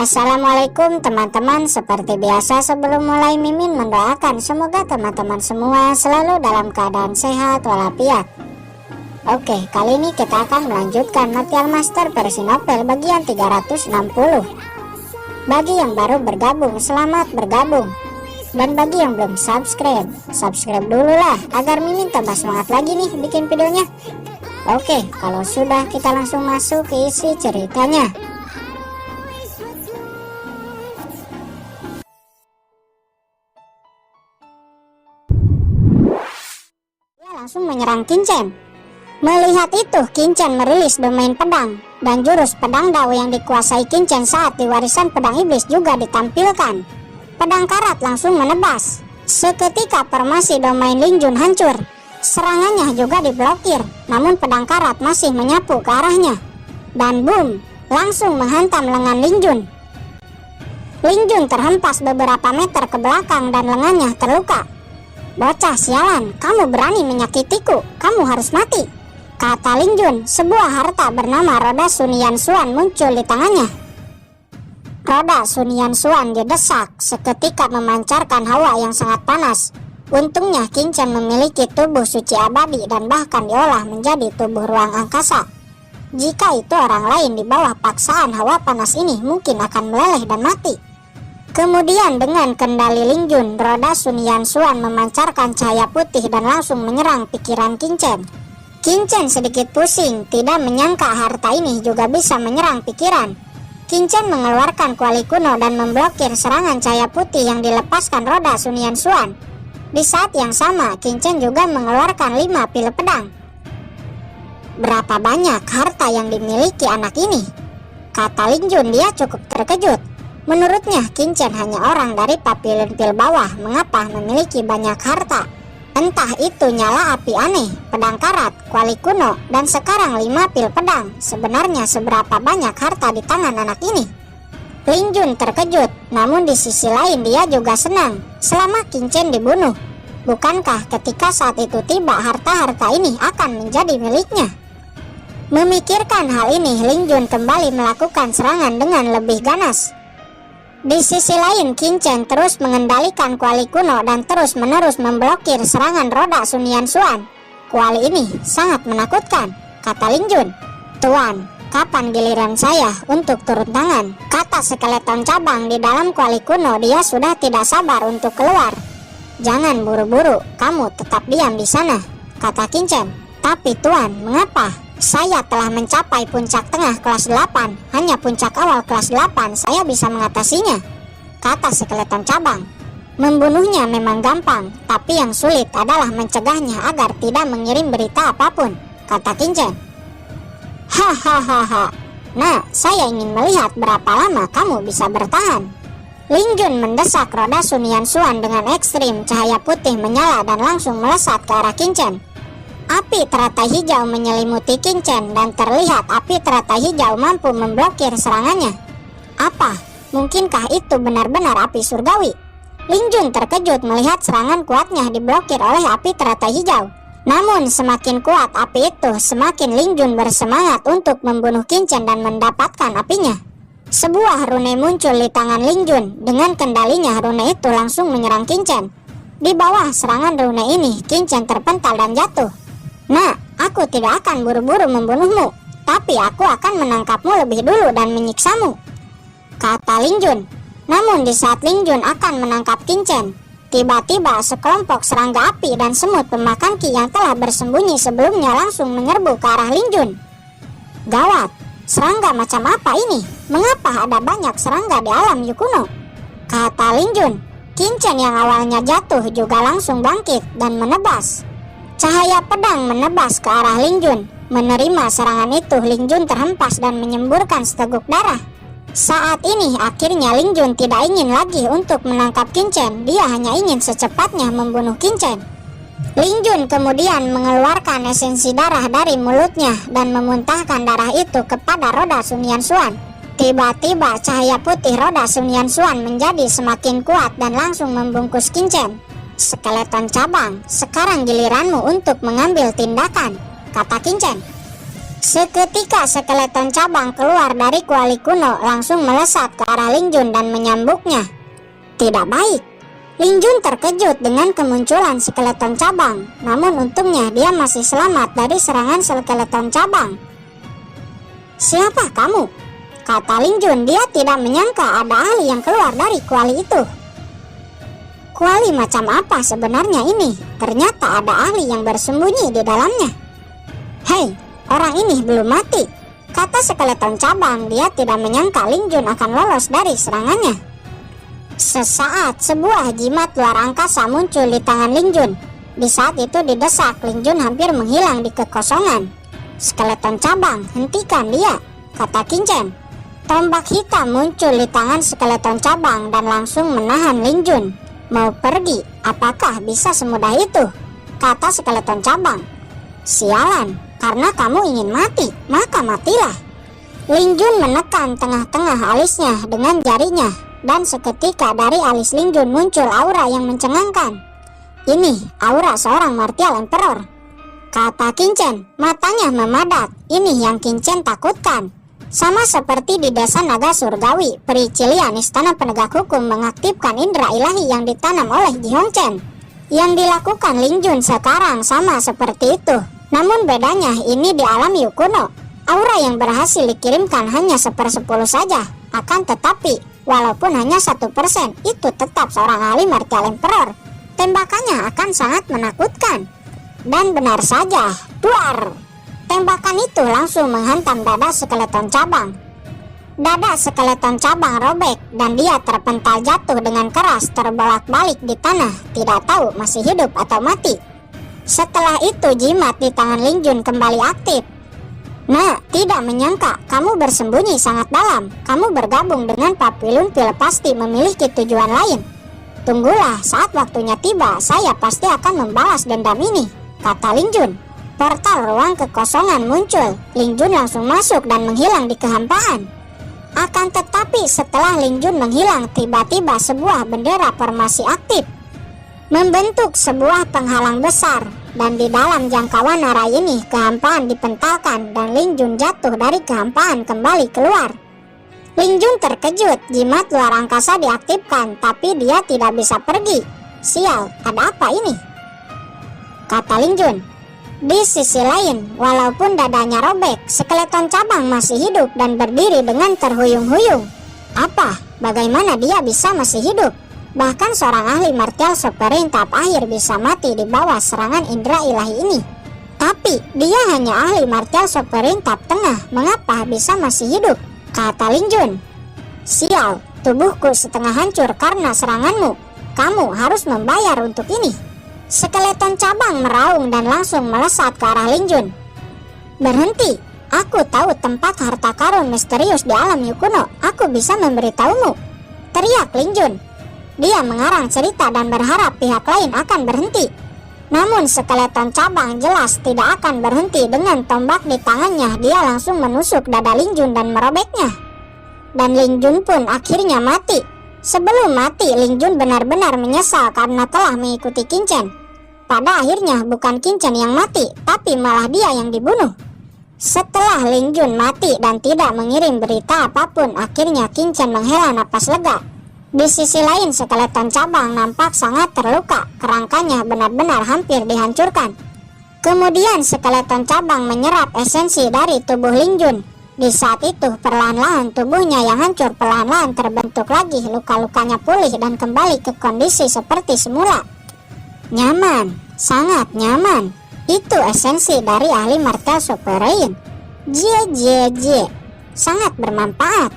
Assalamualaikum teman-teman. Seperti biasa sebelum mulai Mimin mendoakan semoga teman-teman semua selalu dalam keadaan sehat walafiat. Oke, kali ini kita akan melanjutkan Martial Master versi novel bagian 360. Bagi yang baru bergabung, selamat bergabung. Dan bagi yang belum subscribe dulu lah agar Mimin tambah semangat lagi nih bikin videonya. Oke, kalau sudah kita langsung masuk ke isi ceritanya. Langsung menyerang Kincen. Melihat itu, Kincen merilis domain pedang dan jurus pedang Dao yang dikuasai Kincen saat di warisan pedang iblis juga ditampilkan. Pedang karat langsung menebas. Seketika formasi domain Lingjun hancur. Serangannya juga diblokir, namun pedang karat masih menyapu ke arahnya. Dan boom, langsung menghantam lengan Lingjun. Lingjun terhempas beberapa meter ke belakang dan lengannya terluka. "Bocah sialan, kamu berani menyakitiku, kamu harus mati," kata Lingjun. Sebuah harta bernama roda Sunian Suan muncul di tangannya. Roda Sunian Suan didesak, seketika memancarkan hawa yang sangat panas. Untungnya Kincen memiliki tubuh suci abadi dan bahkan diolah menjadi tubuh ruang angkasa. Jika itu orang lain di bawah paksaan hawa panas ini mungkin akan meleleh dan mati. Kemudian dengan kendali Lingjun, roda Sunian Suan memancarkan cahaya putih dan langsung menyerang pikiran Kincen. Kincen sedikit pusing, tidak menyangka harta ini juga bisa menyerang pikiran. Kincen mengeluarkan kuali kuno dan memblokir serangan cahaya putih yang dilepaskan roda Sunian Suan. Di saat yang sama, Kincen juga mengeluarkan 5 pil pedang. "Berapa banyak harta yang dimiliki anak ini?" kata Lingjun. Dia cukup terkejut. Menurutnya, Kincen hanya orang dari papilun pil bawah, mengapa memiliki banyak harta? Entah itu nyala api aneh, pedang karat, kuali kuno, dan sekarang 5 pil pedang. Sebenarnya seberapa banyak harta di tangan anak ini? Lingjun terkejut, namun di sisi lain dia juga senang selama Kincen dibunuh. Bukankah ketika saat itu tiba harta-harta ini akan menjadi miliknya? Memikirkan hal ini, Lingjun kembali melakukan serangan dengan lebih ganas. Di sisi lain, Kincen terus mengendalikan kuali kuno dan terus-menerus memblokir serangan roda Sunian Suan. "Kuali ini sangat menakutkan," kata Lingjun. "Tuan, kapan giliran saya untuk turun tangan?" kata skeleton cabang di dalam kuali kuno. Dia sudah tidak sabar untuk keluar. "Jangan buru-buru, kamu tetap diam di sana," kata Kincen. "Tapi tuan, mengapa? Saya telah mencapai puncak tengah kelas 8, hanya puncak awal kelas 8 saya bisa mengatasinya," kata skeleton cabang. "Membunuhnya memang gampang, tapi yang sulit adalah mencegahnya agar tidak mengirim berita apapun," kata Kincen. "Hahaha, nah saya ingin melihat berapa lama kamu bisa bertahan." Lingjun mendesak roda Sunian Suan dengan ekstrim. Cahaya putih menyala dan langsung melesat ke arah Kincen. Api teratai hijau menyelimuti Kincen dan terlihat api teratai hijau mampu memblokir serangannya. Apa? Mungkinkah itu benar-benar api surgawi? Lingjun terkejut melihat serangan kuatnya diblokir oleh api teratai hijau. Namun semakin kuat api itu, semakin Lingjun bersemangat untuk membunuh Kincen dan mendapatkan apinya. Sebuah rune muncul di tangan Lingjun. Dengan kendalinya, rune itu langsung menyerang Kincen. Di bawah serangan rune ini, Kincen terpental dan jatuh. "Nah, aku tidak akan buru-buru membunuhmu, tapi aku akan menangkapmu lebih dulu dan menyiksamu," kata Lingjun. Namun di saat Lingjun akan menangkap Kincen, tiba-tiba sekelompok serangga api dan semut pemakan ki yang telah bersembunyi sebelumnya langsung menyerbu ke arah Lingjun. "Gawat, serangga macam apa ini? Mengapa ada banyak serangga di alam Yukuno?" kata Lingjun. Kincen yang awalnya jatuh juga langsung bangkit dan menebas. Cahaya pedang menebas ke arah Lingjun. Menerima serangan itu, Lingjun terhempas dan menyemburkan seteguk darah. Saat ini akhirnya Lingjun tidak ingin lagi untuk menangkap Kincen. Dia hanya ingin secepatnya membunuh Kincen. Lingjun kemudian mengeluarkan esensi darah dari mulutnya dan memuntahkan darah itu kepada roda Sunian Suan. Tiba-tiba cahaya putih roda Sunian Suan menjadi semakin kuat dan langsung membungkus Kincen. "Skeleton cabang, sekarang giliranmu untuk mengambil tindakan," kata Kincen. Seketika skeleton cabang keluar dari kuali kuno, langsung melesat ke arah Ling Jun dan menyambuknya. Tidak baik. Ling Jun terkejut dengan kemunculan skeleton cabang, namun untungnya dia masih selamat dari serangan skeleton cabang. "Siapa kamu?" kata Ling Jun. Dia tidak menyangka ada ahli yang keluar dari kuali itu. Kuali macam apa sebenarnya ini? Ternyata ada ahli yang bersembunyi di dalamnya. "Hei, orang ini belum mati," kata skeleton cabang. Dia tidak menyangka Ling Jun akan lolos dari serangannya. Sesaat sebuah jimat luar angkasa muncul di tangan Ling Jun. Di saat itu didesak, Ling Jun hampir menghilang di kekosongan. "Skeleton cabang, hentikan dia," kata Qin Chen. Tombak hitam muncul di tangan skeleton cabang dan langsung menahan Ling Jun. "Mau pergi? Apakah bisa semudah itu?" kata skeleton cabang. "Sialan, karena kamu ingin mati, maka matilah." Ling Jun menekan tengah-tengah alisnya dengan jarinya, dan seketika dari alis Ling Jun muncul aura yang mencengangkan. "Ini aura seorang martial emperor," kata Qin Chen. Matanya memadat. Ini yang Qin Chen takutkan. Sama seperti di desa naga surgawi, peri Cilian istana penegak hukum mengaktifkan indera ilahi yang ditanam oleh Ji Hong Chen. Yang dilakukan Ling Jun sekarang sama seperti itu. Namun bedanya ini di alam Yu kuno. Aura yang berhasil dikirimkan hanya 1/10 saja. Akan tetapi, walaupun hanya 1%, itu tetap seorang ahli martial emperor. Tembakannya akan sangat menakutkan. Dan benar saja, duar! Tembakan itu langsung menghantam dada skeleton cabang. Dada skeleton cabang robek dan dia terpental jatuh dengan keras, terbolak-balik di tanah, tidak tahu masih hidup atau mati. Setelah itu jimat di tangan Ling Jun kembali aktif. "Nah, tidak menyangka kamu bersembunyi sangat dalam. Kamu bergabung dengan Papillon Pill pasti memiliki tujuan lain. Tunggulah, saat waktunya tiba, saya pasti akan membalas dendam ini," kata Ling Jun. Portal ruang kekosongan muncul. Ling Jun langsung masuk dan menghilang di kehampaan. Akan tetapi setelah Ling Jun menghilang, tiba-tiba sebuah bendera formasi aktif, membentuk sebuah penghalang besar. Dan di dalam jangkauan arah ini, kehampaan dipentalkan dan Ling Jun jatuh dari kehampaan kembali keluar. Ling Jun terkejut, jimat luar angkasa diaktifkan, tapi dia tidak bisa pergi. "Sial, ada apa ini?" kata Ling Jun. Di sisi lain, walaupun dadanya robek, skeleton cabang masih hidup dan berdiri dengan terhuyung-huyung. Apa? Bagaimana dia bisa masih hidup? Bahkan seorang ahli martial sovereign tahap akhir bisa mati di bawah serangan indera ilahi ini. Tapi dia hanya ahli martial sovereign tahap tengah, mengapa bisa masih hidup? Kata Ling Jun. "Sial, tubuhku setengah hancur karena seranganmu. Kamu harus membayar untuk ini." Skeleton cabang meraung dan langsung melesat ke arah Ling Jun. "Berhenti, aku tahu tempat harta karun misterius di alam Yu kuno. Aku bisa memberitahumu," teriak Ling Jun. Dia mengarang cerita dan berharap pihak lain akan berhenti. Namun skeleton cabang jelas tidak akan berhenti. Dengan tombak di tangannya, dia langsung menusuk dada Ling Jun dan merobeknya. Dan Ling Jun pun akhirnya mati. Sebelum mati, Ling Jun benar-benar menyesal karena telah mengikuti Qin Chen. Pada akhirnya bukan Qin Chen yang mati, tapi malah dia yang dibunuh. Setelah Ling Jun mati dan tidak mengirim berita apapun, akhirnya Qin Chen menghela napas lega. Di sisi lain, skeleton cabang nampak sangat terluka, kerangkanya benar-benar hampir dihancurkan. Kemudian skeleton cabang menyerap esensi dari tubuh Ling Jun. Di saat itu perlahan-lahan tubuhnya yang hancur perlahan-lahan terbentuk lagi, luka-lukanya pulih dan kembali ke kondisi seperti semula. Nyaman, sangat nyaman. Itu esensi dari ahli martial sovereign. Jie, sangat bermanfaat,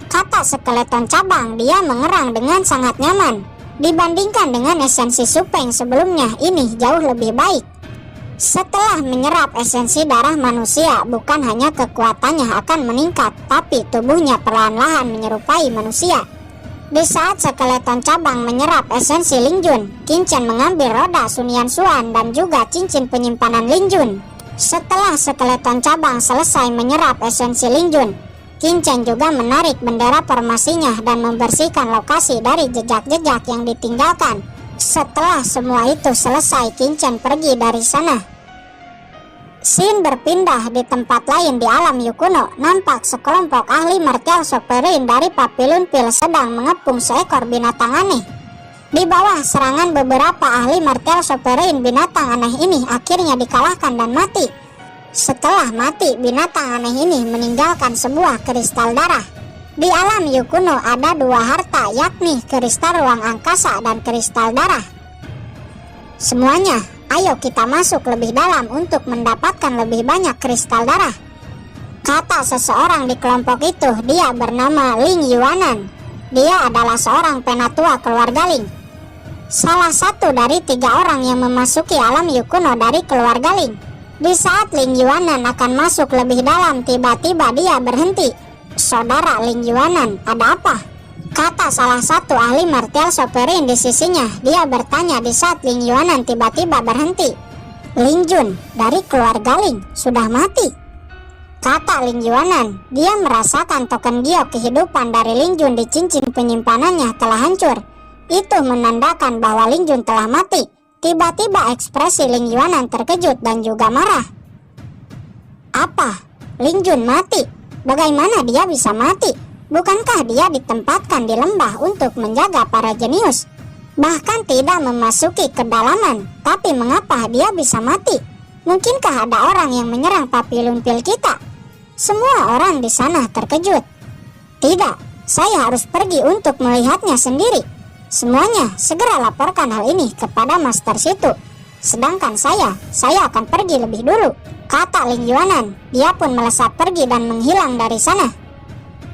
kata skeleton cabang. Dia mengerang dengan sangat nyaman. Dibandingkan dengan esensi Supeng sebelumnya, ini jauh lebih baik. Setelah menyerap esensi darah manusia, bukan hanya kekuatannya akan meningkat, tapi tubuhnya perlahan-lahan menyerupai manusia. Di saat skeleton cabang menyerap esensi Ling Jun, Qin Chen mengambil roda Sunian Suan dan juga cincin penyimpanan Ling Jun. Setelah skeleton cabang selesai menyerap esensi Ling Jun, Qin Chen juga menarik bendera formasinya dan membersihkan lokasi dari jejak-jejak yang ditinggalkan. Setelah semua itu selesai, Qin Chen pergi dari sana. Scene berpindah di tempat lain di alam Yukuno. Nampak sekelompok ahli martial sovereign dari Papillon Pil sedang mengepung seekor binatang aneh. Di bawah serangan beberapa ahli martial sovereign, binatang aneh ini akhirnya dikalahkan dan mati. Setelah mati, binatang aneh ini meninggalkan sebuah kristal darah. Di alam Yukuno ada dua harta, yakni kristal ruang angkasa dan kristal darah. Semuanya, ayo kita masuk lebih dalam untuk mendapatkan lebih banyak kristal darah, kata seseorang di kelompok itu. Dia bernama Ling Yuanan. Dia adalah seorang penatua keluarga Ling, salah satu dari 3 orang yang memasuki alam Yukuno dari keluarga Ling. Di saat Ling Yuanan akan masuk lebih dalam, tiba-tiba dia berhenti. Saudara Ling Yuanan, ada apa? Kata salah satu ahli martial sovereign di sisinya. Dia bertanya di saat Ling Yuanan tiba-tiba berhenti. Ling Jun dari keluarga Ling sudah mati, kata Ling Yuanan. Dia merasakan token giok kehidupan dari Ling Jun di cincin penyimpanannya telah hancur. Itu menandakan bahwa Ling Jun telah mati. Tiba-tiba ekspresi Ling Yuanan terkejut dan juga marah. Apa? Ling Jun mati? Bagaimana dia bisa mati? Bukankah dia ditempatkan di lembah untuk menjaga para jenius, bahkan tidak memasuki kedalaman? Tapi mengapa dia bisa mati? Mungkinkah ada orang yang menyerang Papillon Pil kita? Semua orang di sana terkejut. Tidak, saya harus pergi untuk melihatnya sendiri. Semuanya segera laporkan hal ini kepada Master Situ. Sedangkan saya akan pergi lebih dulu, kata Ling Yuanan. Dia pun melesat pergi dan menghilang dari sana.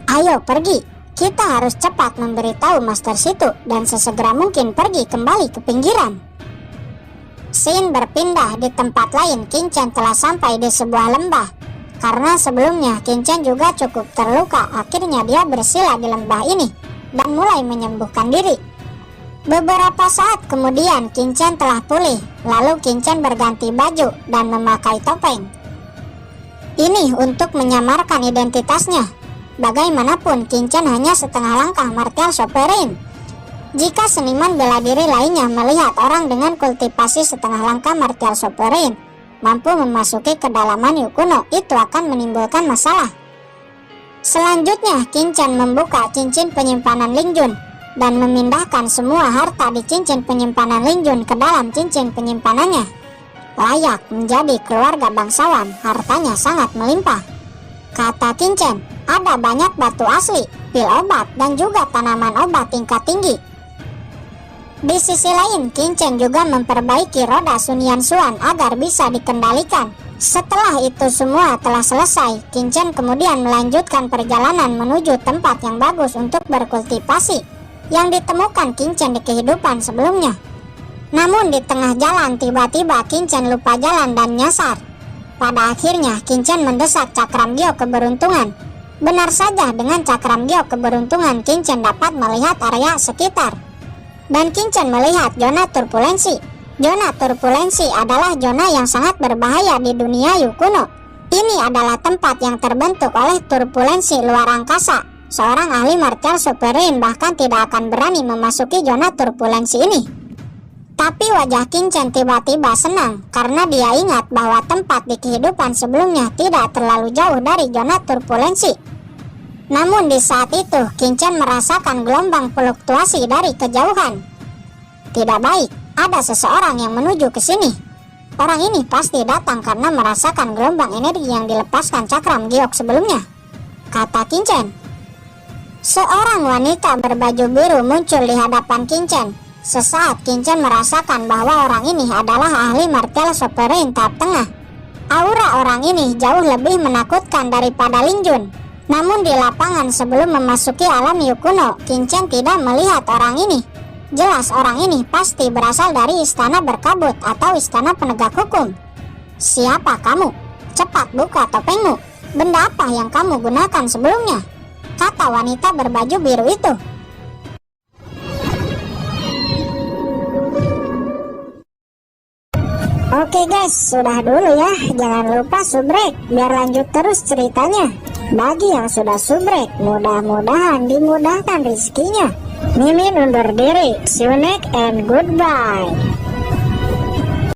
Ayo pergi, kita harus cepat memberitahu Master Situ dan sesegera mungkin pergi kembali ke pinggiran. Scene berpindah di tempat lain. Qin Chen telah sampai di sebuah lembah. Karena sebelumnya Qin Chen juga cukup terluka, akhirnya dia bersila di lembah ini dan mulai menyembuhkan diri. Beberapa saat kemudian Qin Chen telah pulih. Lalu Qin Chen berganti baju dan memakai topeng. Ini untuk menyamarkan identitasnya. Bagaimanapun Qin Chen hanya setengah langkah martial sovereign. Jika seniman bela diri lainnya melihat orang dengan kultivasi setengah langkah martial sovereign mampu memasuki kedalaman Yukuno, itu akan menimbulkan masalah. Selanjutnya Qin Chen membuka cincin penyimpanan Ling Jun dan memindahkan semua harta di cincin penyimpanan Ling Jun ke dalam cincin penyimpanannya. Layak menjadi keluarga bangsawan, hartanya sangat melimpah, kata Qin Chen. Ada banyak batu asli, pil obat, dan juga tanaman obat tingkat tinggi. Di sisi lain, Qin Chen juga memperbaiki roda Sun Yanxuan agar bisa dikendalikan. Setelah itu semua telah selesai, Qin Chen kemudian melanjutkan perjalanan menuju tempat yang bagus untuk berkultivasi yang ditemukan Qin Chen di kehidupan sebelumnya. Namun di tengah jalan tiba-tiba Qin Chen lupa jalan dan nyasar. Pada akhirnya Qin Chen mendesak cakram giok keberuntungan. Benar saja, dengan cakram giok keberuntungan Qin Chen dapat melihat area sekitar. Dan Qin Chen melihat zona turbulensi. Zona turbulensi adalah zona yang sangat berbahaya di dunia Yukuno. Ini adalah tempat yang terbentuk oleh turbulensi luar angkasa. Seorang ahli martial sovereign bahkan tidak akan berani memasuki zona turbulensi ini. Tapi wajah Qin Chen tiba-tiba senang karena dia ingat bahwa tempat di kehidupan sebelumnya tidak terlalu jauh dari zona turbulensi. Namun di saat itu Qin Chen merasakan gelombang fluktuasi dari kejauhan. Tidak baik, ada seseorang yang menuju ke sini. Orang ini pasti datang karena merasakan gelombang energi yang dilepaskan cakram giok sebelumnya, kata Qin Chen. Seorang wanita berbaju biru muncul di hadapan Qin Chen. Sesaat Qin Chen merasakan bahwa orang ini adalah ahli martial sovereign tahap tengah. Aura orang ini jauh lebih menakutkan daripada Ling Jun. Namun di lapangan sebelum memasuki alam Yukuno, Qin Chen tidak melihat orang ini. Jelas orang ini pasti berasal dari istana berkabut atau istana penegak hukum. Siapa kamu? Cepat buka topengmu. Benda apa yang kamu gunakan sebelumnya? Kata wanita berbaju biru itu. Oke guys, sudah dulu ya. Jangan lupa subrek biar lanjut terus ceritanya. Bagi yang sudah subrek, mudah-mudahan dimudahkan rezekinya. Mimin undur diri. See you next and goodbye.